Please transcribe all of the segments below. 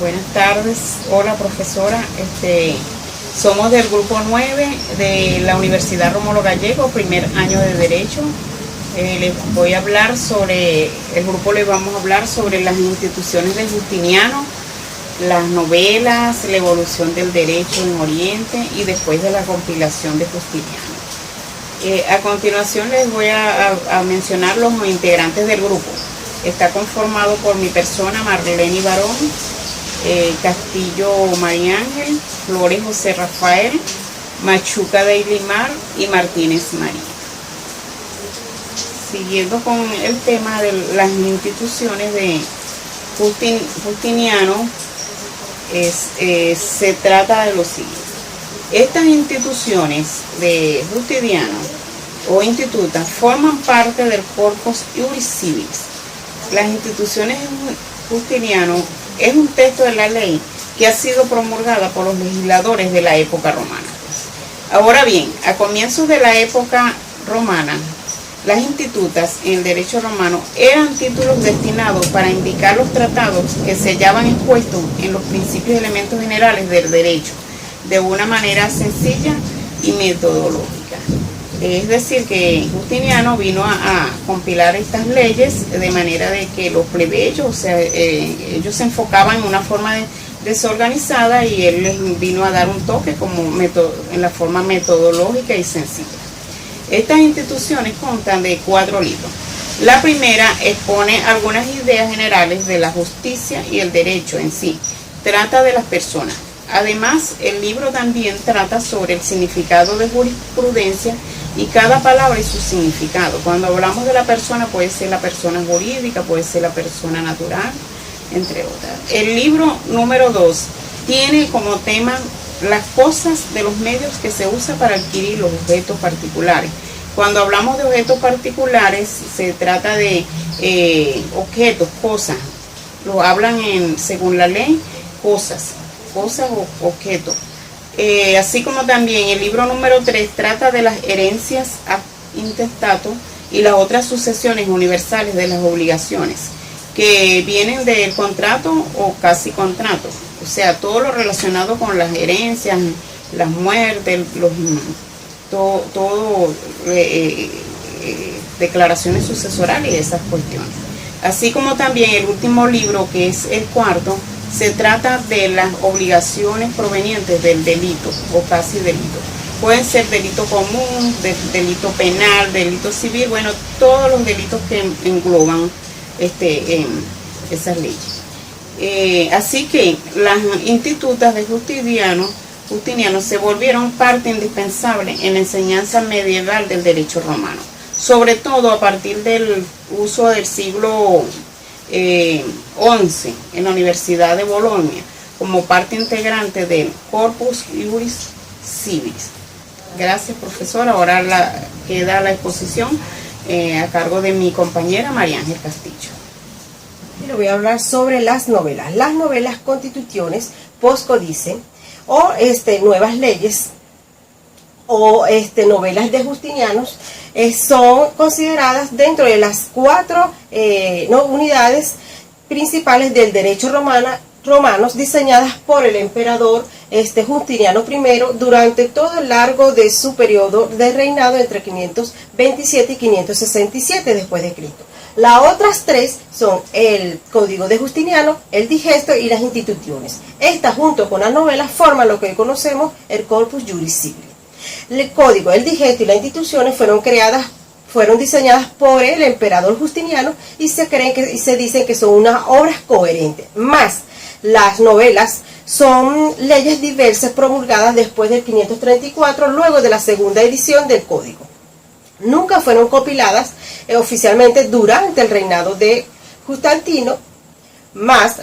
Buenas tardes. Hola, profesora. Somos del grupo 9 de la Universidad Rómulo Gallego, primer año de Derecho. Les voy a hablar sobre, el grupo les vamos a hablar sobre las instituciones de Justiniano, las novelas, la evolución del derecho en Oriente y después de la compilación de Justiniano. A continuación les voy a mencionar los integrantes del grupo. Está conformado por mi persona, Marlene Barón, Castillo María Ángel, Flores José Rafael, Machuca Deilimar y Martínez María. Siguiendo con el tema de las instituciones de Justiniano, se trata de lo siguiente. Estas instituciones de Justiniano o institutas forman parte del Corpus Iuris Civilis. Las instituciones de Justiniano es un texto de la ley que ha sido promulgada por los legisladores de la época romana. Ahora bien, a comienzos de la época romana, las institutas en el derecho romano eran títulos destinados para indicar los tratados que se hallaban expuestos en los principios y elementos generales del derecho, de una manera sencilla y metodológica. Es decir, que Justiniano vino a compilar estas leyes de manera de que los plebeyos, o sea, ellos se enfocaban en una forma desorganizada y él les vino a dar un toque como en la forma metodológica y sencilla. Estas instituciones constan de 4 libros. La primera expone algunas ideas generales de la justicia y el derecho en sí. Trata de las personas. Además, el libro también trata sobre el significado de jurisprudencia y cada palabra y su significado. Cuando hablamos de la persona, puede ser la persona jurídica, puede ser la persona natural, entre otras. El libro número 2 tiene como tema las cosas de los medios que se usa para adquirir los objetos particulares. Cuando hablamos de objetos particulares, se trata de objetos, cosas. Lo hablan según la ley, cosas o objetos. Así como también el libro número 3 trata de las herencias ad intestato y las otras sucesiones universales de las obligaciones que vienen del contrato o casi contrato. O sea, todo lo relacionado con las herencias, las muertes, declaraciones sucesorales y esas cuestiones. Así como también el último libro, que es el 4, se trata de las obligaciones provenientes del delito o casi delito. Pueden ser delito común, delito penal, delito civil, bueno, todos los delitos que engloban esas leyes. Así que las institutas de Justiniano se volvieron parte indispensable en la enseñanza medieval del derecho romano, sobre todo a partir del uso del siglo XI en la Universidad de Bolonia, como parte integrante del Corpus Iuris Civilis. Gracias, profesora. Ahora queda la exposición a cargo de mi compañera María Ángel Castillo. Y le voy a hablar sobre las novelas. Las novelas constituciones, postcódice o nuevas leyes o novelas de Justinianos son consideradas dentro de las 4 unidades principales del derecho romanos diseñadas por el emperador Justiniano I durante todo el largo de su periodo de reinado entre 527 y 567 después de Cristo. Las otras 3 son el Código de Justiniano, el Digesto y las instituciones. Estas, junto con las novelas, forman lo que hoy conocemos el Corpus Iuris Civilis. El Código, el Digesto y las instituciones fueron diseñadas por el emperador Justiniano y se dicen que son unas obras coherentes. Más, las novelas son leyes diversas promulgadas después del 534, luego de la segunda edición del Código. Nunca fueron compiladas oficialmente durante el reinado de Constantino, más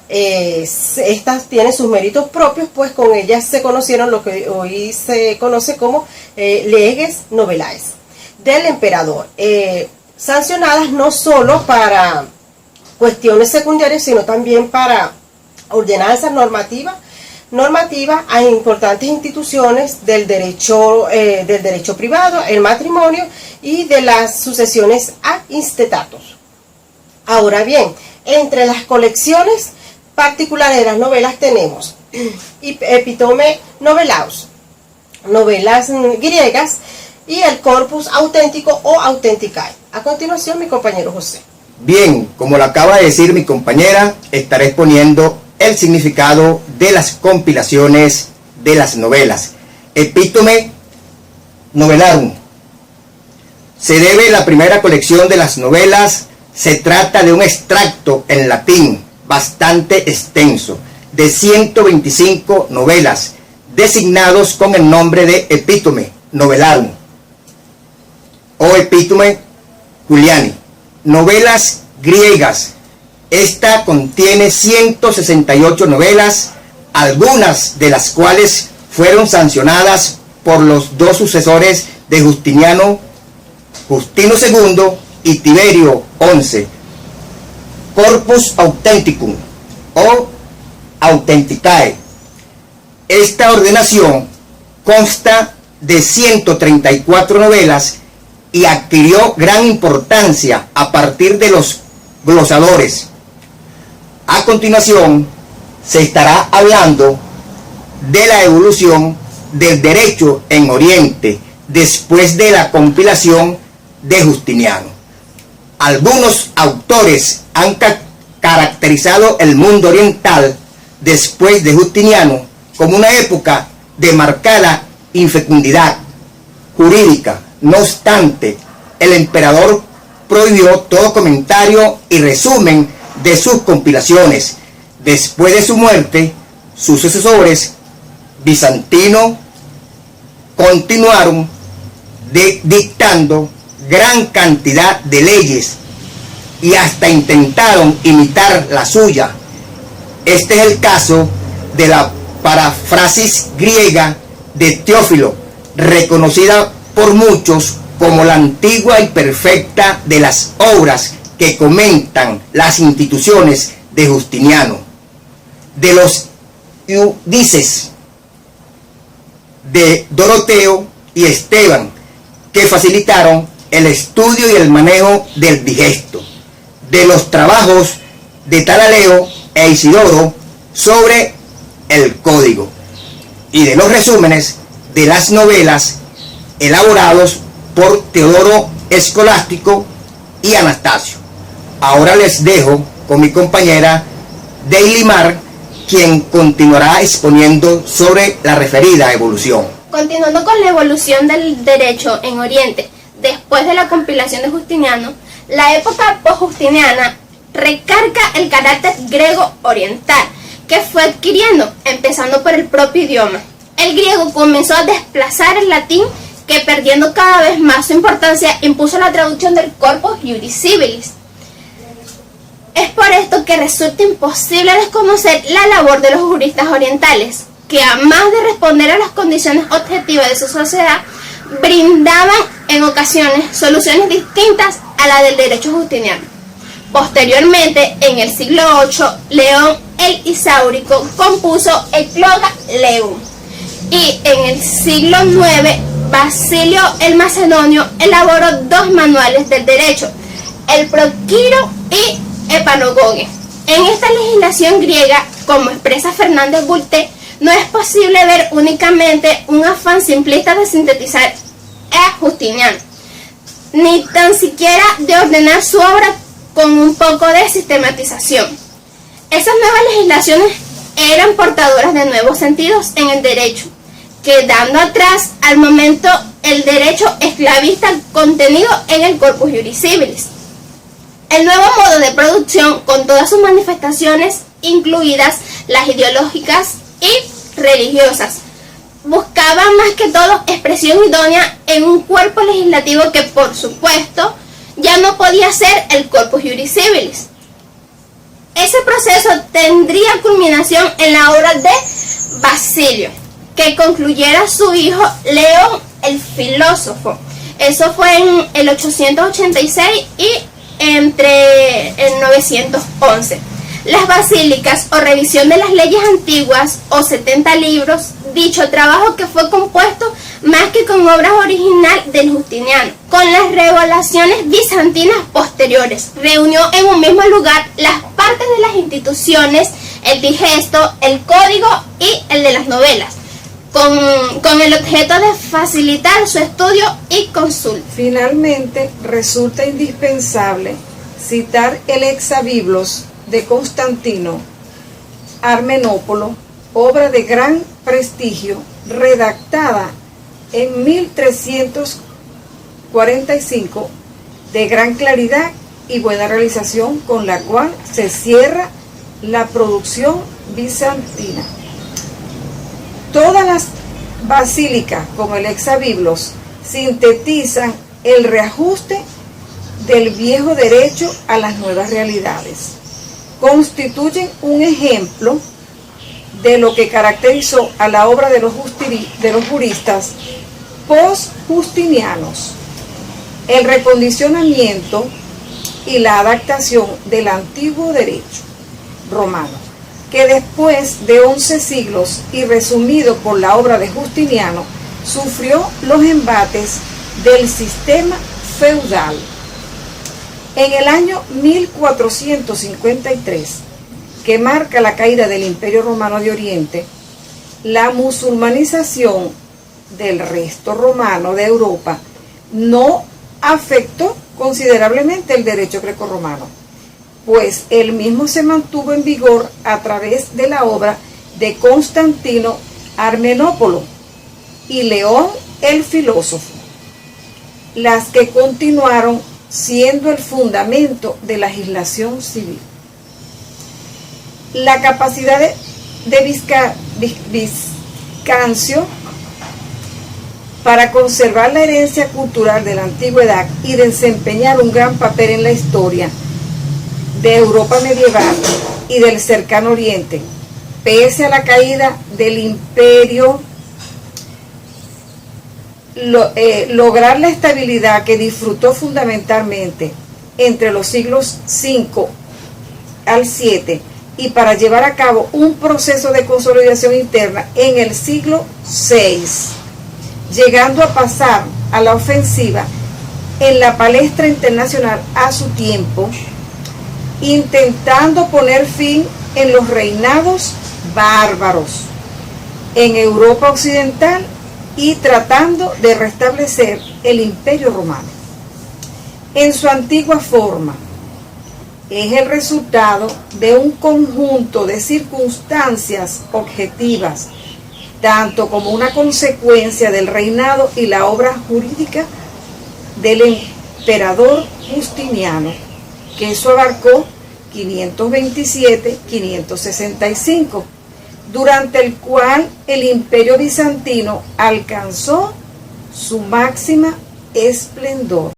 estas tienen sus méritos propios, pues con ellas se conocieron lo que hoy se conoce como leges novelae del emperador, sancionadas no solo para cuestiones secundarias, sino también para ordenanzas normativas a importantes instituciones del derecho privado, el matrimonio y de las sucesiones ad intestato. Ahora bien, entre las colecciones particulares de las novelas tenemos Epítome Novelaus, novelas griegas, y el corpus auténtico o Authenticae. A continuación, mi compañero José. Bien, como lo acaba de decir mi compañera, estaré exponiendo el significado de las compilaciones de las novelas. Epítome Novelarum. Se debe la primera colección de las novelas. Se trata de un extracto en latín bastante extenso de 125 novelas, designados con el nombre de Epítome Novelarum o Epítome Juliani. Novelas griegas. Esta contiene 168 novelas, algunas de las cuales fueron sancionadas por los dos sucesores de Justiniano, Justino II y Tiberio XI. Corpus Authenticum o Authenticae. Esta ordenación consta de 134 novelas y adquirió gran importancia a partir de los glosadores. A continuación, se estará hablando de la evolución del derecho en Oriente después de la compilación de Justiniano. Algunos autores han caracterizado el mundo oriental después de Justiniano como una época de marcada infecundidad jurídica. No obstante, el emperador prohibió todo comentario y resumen de sus compilaciones. Después de su muerte, sus sucesores bizantinos continuaron dictando gran cantidad de leyes y hasta intentaron imitar la suya. Este es el caso de la paráfrasis griega de Teófilo, reconocida por muchos como la antigua y perfecta de las obras que comentan las instituciones de Justiniano. De los Iudices de Doroteo y Esteban, que facilitaron el estudio y el manejo del digesto. De los trabajos de Talaleo e Isidoro sobre el código. Y de los resúmenes de las novelas elaborados por Teodoro Escolástico y Anastasio. Ahora les dejo con mi compañera Deilimar, quien continuará exponiendo sobre la referida evolución. Continuando con la evolución del derecho en Oriente, después de la compilación de Justiniano, la época post-justiniana recarga el carácter griego oriental que fue adquiriendo, empezando por el propio idioma. El griego comenzó a desplazar el latín, que perdiendo cada vez más su importancia, impuso la traducción del Corpus Iuris Civilis. Es por esto que resulta imposible desconocer la labor de los juristas orientales, que además de responder a las condiciones objetivas de su sociedad, brindaban en ocasiones soluciones distintas a la del derecho justiniano. Posteriormente, en el siglo VIII, León el Isáurico compuso el Cloga Leum, y en el siglo IX, Basilio el Macedonio elaboró dos manuales del derecho, el Proquiro y Epanogoge. En esta legislación griega, como expresa Fernández Bulté, no es posible ver únicamente un afán simplista de sintetizar a Justiniano, ni tan siquiera de ordenar su obra con un poco de sistematización. Esas nuevas legislaciones eran portadoras de nuevos sentidos en el derecho, quedando atrás al momento el derecho esclavista contenido en el Corpus Iuris Civilis. El nuevo modo de producción, con todas sus manifestaciones, incluidas las ideológicas y religiosas, buscaba más que todo expresión idónea en un cuerpo legislativo que, por supuesto, ya no podía ser el Corpus Iuris Civilis. Ese proceso tendría culminación en la obra de Basilio, que concluyera su hijo León el filósofo. Eso fue en el 886 y entre el 911. Las basílicas o revisión de las leyes antiguas o 70 libros, dicho trabajo que fue compuesto más que con obras original del Justiniano, con las revelaciones bizantinas posteriores, reunió en un mismo lugar las partes de las instituciones el digesto, el código y el de las novelas, con el objeto de facilitar su estudio y consulta. Finalmente, resulta indispensable citar el Hexabiblos de Constantino Armenópolo, obra de gran prestigio, redactada en 1345, de gran claridad y buena realización, con la cual se cierra la producción bizantina. Todas las basílicas, como el Hexabiblos, sintetizan el reajuste del viejo derecho a las nuevas realidades. Constituyen un ejemplo de lo que caracterizó a la obra de los juristas post-justinianos: el recondicionamiento y la adaptación del antiguo derecho romano, que después de 11 siglos y resumido por la obra de Justiniano, sufrió los embates del sistema feudal. En el año 1453, que marca la caída del Imperio Romano de Oriente, la musulmanización del resto romano de Europa no afectó considerablemente el derecho grecorromano, pues el mismo se mantuvo en vigor a través de la obra de Constantino Armenópolo y León el filósofo, las que continuaron siendo el fundamento de la legislación civil. La capacidad de Bizancio para conservar la herencia cultural de la antigüedad y desempeñar un gran papel en la historia de Europa medieval y del cercano Oriente, pese a la caída del imperio, lograr la estabilidad que disfrutó fundamentalmente entre los siglos V al VII, y para llevar a cabo un proceso de consolidación interna en el siglo VI, llegando a pasar a la ofensiva en la palestra internacional a su tiempo, intentando poner fin en los reinados bárbaros en Europa occidental y tratando de restablecer el Imperio Romano en su antigua forma. Es el resultado de un conjunto de circunstancias objetivas, tanto como una consecuencia del reinado y la obra jurídica del emperador Justiniano, que eso abarcó 527-565, durante el cual el Imperio bizantino alcanzó su máxima esplendor.